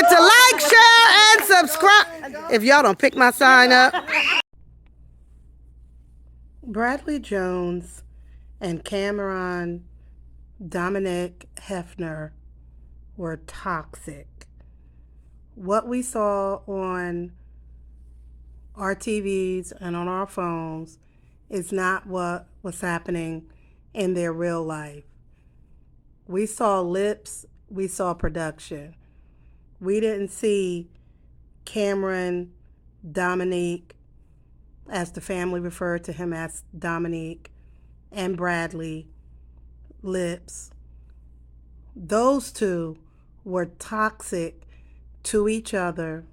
forget to like, share, and subscribe. If y'all don't pick my sign up. Bradley Jones and Cameron Dominic Hefner were toxic. What we saw on our TVs and on our phones is not what was happening in their real life. We saw Llips, we saw production. We didn't see Cameron, Dominique, as the family referred to him as Dominique, and Bradley, Llips. Those two were toxic to each other.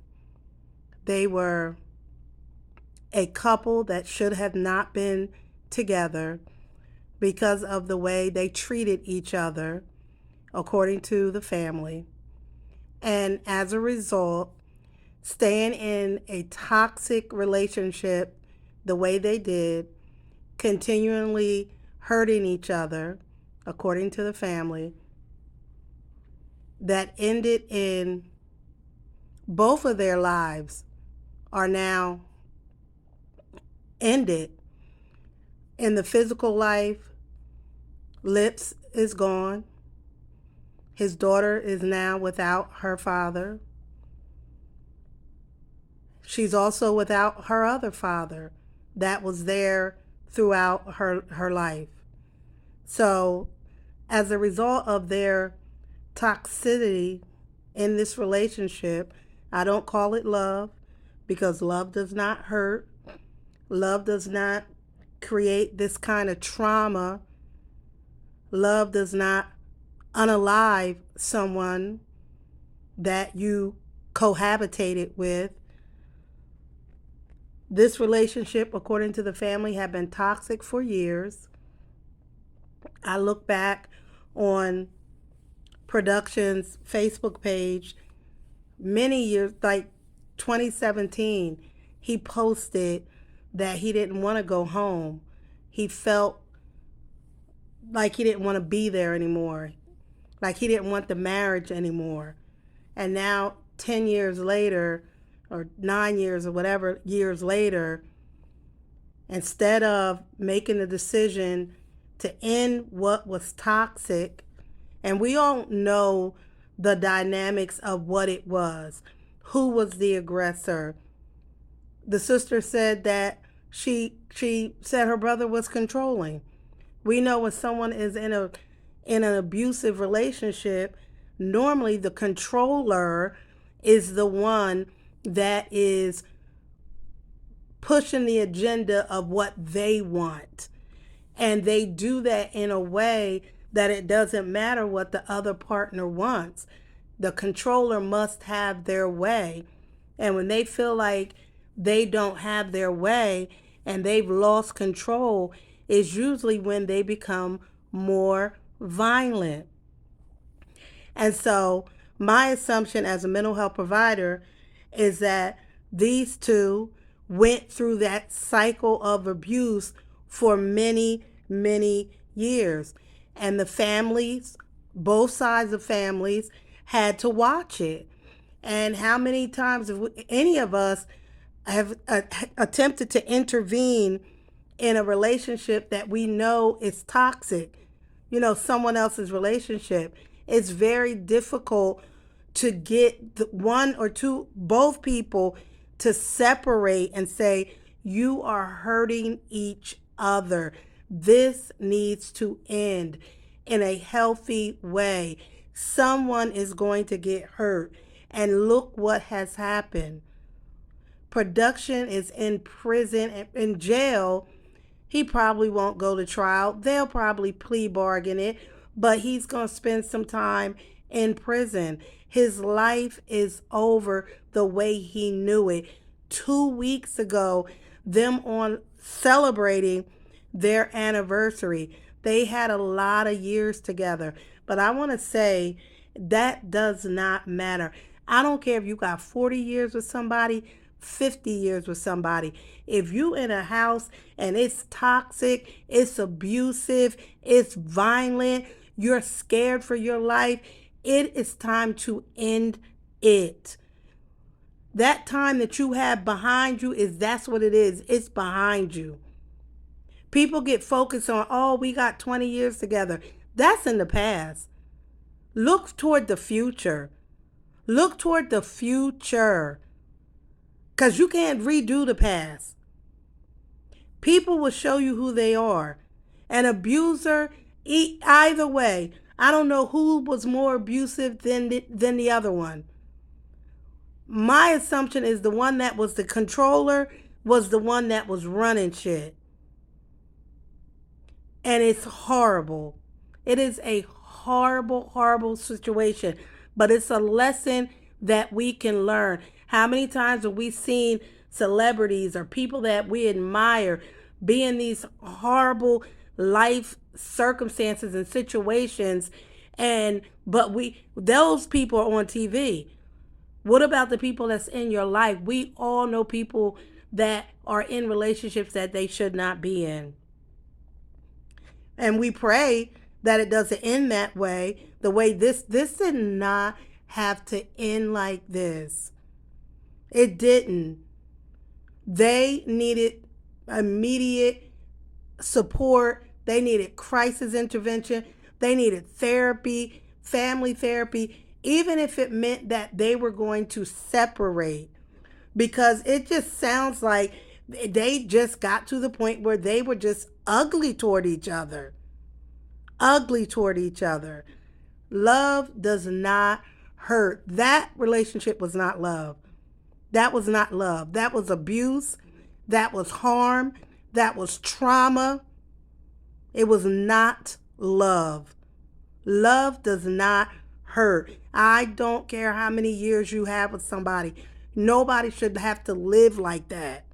They were a couple that should have not been together because of the way they treated each other, according to the family. And as a result, staying in a toxic relationship the way they did, continually hurting each other, according to the family, that ended in both of their lives are now ended. In the physical life, Llips is gone. His daughter is now without her father. She's also without her other father that was there throughout her life. So as a result of their toxicity in this relationship, I don't call it love, because love does not hurt. Love does not create this kind of trauma. Love does not unalive someone that you cohabitated with. This relationship, according to the family, had been toxic for years. I look back on Production's Facebook page many years, like 2017, he posted that he didn't want to go home. He felt like he didn't want to be there anymore, like he didn't want the marriage anymore. And now 10 years later, or 9 years or whatever years later, instead of making the decision to end what was toxic, and we all know the dynamics of what it was. Who was the aggressor? The sister said that she said her brother was controlling. We know when someone is in an abusive relationship, normally the controller is the one that is pushing the agenda of what they want. And they do that in a way that it doesn't matter what the other partner wants. The controller must have their way. And when they feel like they don't have their way and they've lost control, is usually when they become more violent. And so my assumption as a mental health provider is that these two went through that cycle of abuse for many, many years. And the families, both sides of families, had to watch it. And how many times have any of us have attempted to intervene in a relationship that we know is toxic, someone else's relationship? It's very difficult to get one or two, both people to separate and say, you are hurting each other. This needs to end in a healthy way. Someone is going to get hurt. And look what has happened. Production is in prison, in jail. He probably won't go to trial. They'll probably plea bargain it, but he's going to spend some time in prison. His life is over the way he knew it. 2 weeks ago, them on celebrating their anniversary. They had a lot of years together. But I want to say that does not matter. I don't care if you got 40 years with somebody, 50 years with somebody. If you in a house and it's toxic, it's abusive, it's violent, you're scared for your life, it is time to end it. That time that you have behind you that's what it is. It's behind you. People get focused on, oh, we got 20 years together. That's in the past. Look toward the future. Look toward the future. Because you can't redo the past. People will show you who they are. An abuser, either way, I don't know who was more abusive than the other one. My assumption is the one that was the controller was the one that was running shit. And it's horrible. It is a horrible, horrible situation. But it's a lesson that we can learn. How many times have we seen celebrities or people that we admire be in these horrible life circumstances and situations, but those people are on TV. What about the people that's in your life? We all know people that are in relationships that they should not be in. And we pray that it doesn't end that way. The way this did not have to end like this. It didn't. They needed immediate support. They needed crisis intervention. They needed therapy, family therapy, even if it meant that they were going to separate. Because it just sounds like they just got to the point where they were just ugly toward each other. Ugly toward each other. Love does not hurt. That relationship was not love. That was not love. That was abuse. That was harm. That was trauma. It was not love. Love does not hurt. I don't care how many years you have with somebody. Nobody should have to live like that.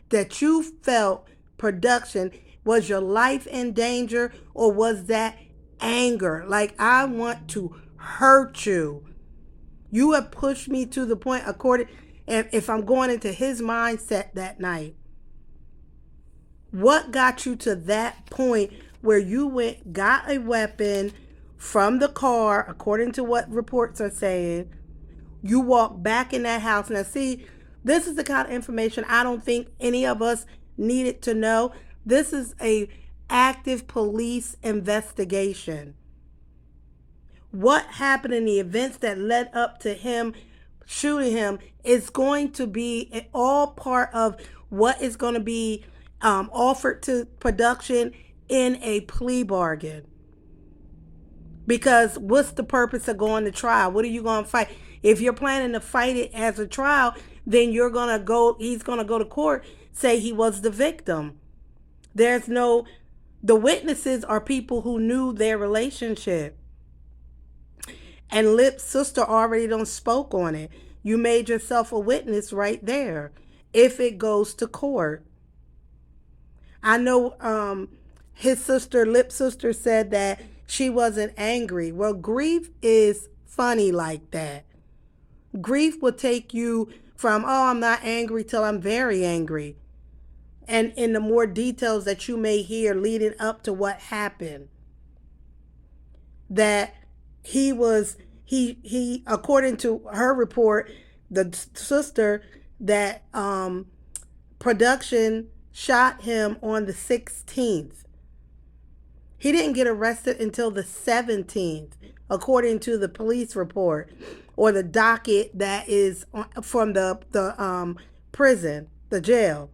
That you felt production, was your life in danger, or was that anger? Like, I want to hurt you. You have pushed me to the point, if I'm going into his mindset that night. What got you to that point where you got a weapon from the car, according to what reports are saying? You walk back in that house. Now, see, this is the kind of information I don't think any of us needed to know. This is a active police investigation. What happened in the events that led up to him shooting him is going to be all part of what is going to be offered to production in a plea bargain. Because what's the purpose of going to trial? What are you going to fight? If you're planning to fight it as a trial, then he's going to go to court, say he was the victim. The witnesses are people who knew their relationship. And Llips' sister already done spoke on it. You made yourself a witness right there if it goes to court. I know his sister, Llips' sister, said that she wasn't angry. Well, grief is funny like that. Grief will take you from, oh, I'm not angry, till I'm very angry. And in the more details that you may hear leading up to what happened. That he according to her report, the sister, that production shot him on the 16th. He didn't get arrested until the 17th, according to the police report or the docket that is from the prison, the jail.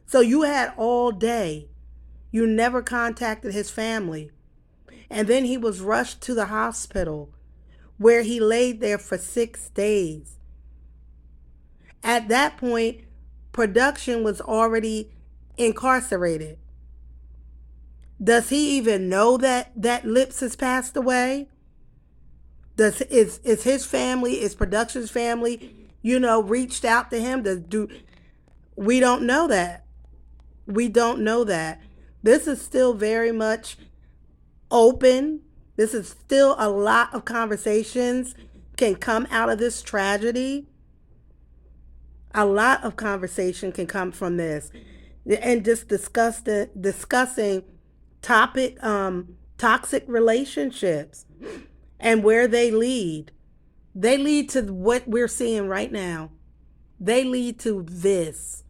So you had all day. You never contacted his family. And then he was rushed to the hospital where he laid there for 6 days. At that point, production was already incarcerated. Does he even know that Llips has passed away? Is his family, is production's family, reached out to him? We don't know that. We don't know that. This is still very much open. This is still a lot of conversations can come out of this tragedy. A lot of conversation can come from this. And just discussing toxic relationships and where they lead. They lead to what we're seeing right now. They lead to this.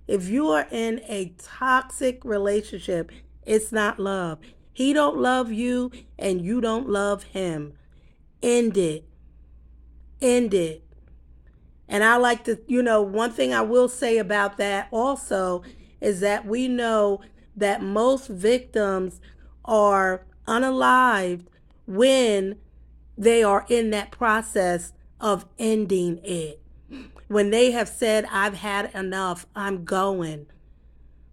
If you are in a toxic relationship, it's not love. He don't love you and you don't love him. End it. End it. And I like to, one thing I will say about that also is that we know that most victims are unalived when they are in that process of ending it. When they have said, I've had enough, I'm going,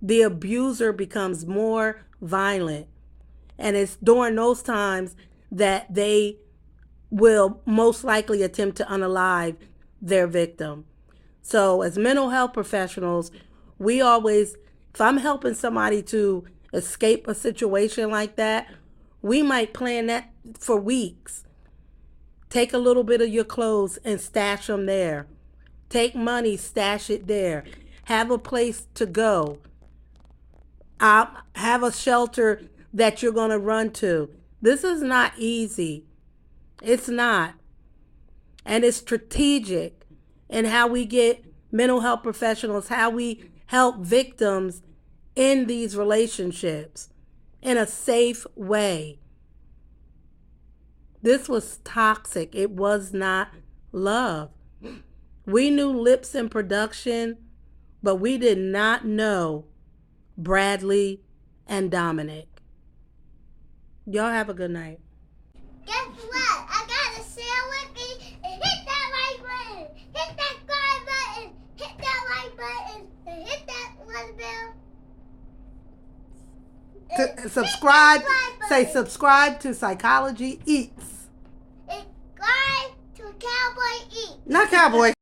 the abuser becomes more violent. And it's during those times that they will most likely attempt to unalive their victim. So as mental health professionals, we always, if I'm helping somebody to escape a situation like that, we might plan that for weeks. Take a little bit of your clothes and stash them there. Take money, stash it there. Have a place to go. Have a shelter that you're going to run to. This is not easy. It's not. And it's strategic in how we get mental health professionals, how we help victims in these relationships in a safe way. This was toxic. It was not love. We knew Llips in production, but we did not know Bradley and Dominic. Y'all have a good night. Guess what? I got a share with me and hit that like button. Hit that subscribe button. Hit that like button. And hit that one bell. Subscribe. Say subscribe to Psychology Eats. Subscribe to Cowboy Eats. Not Cowboy.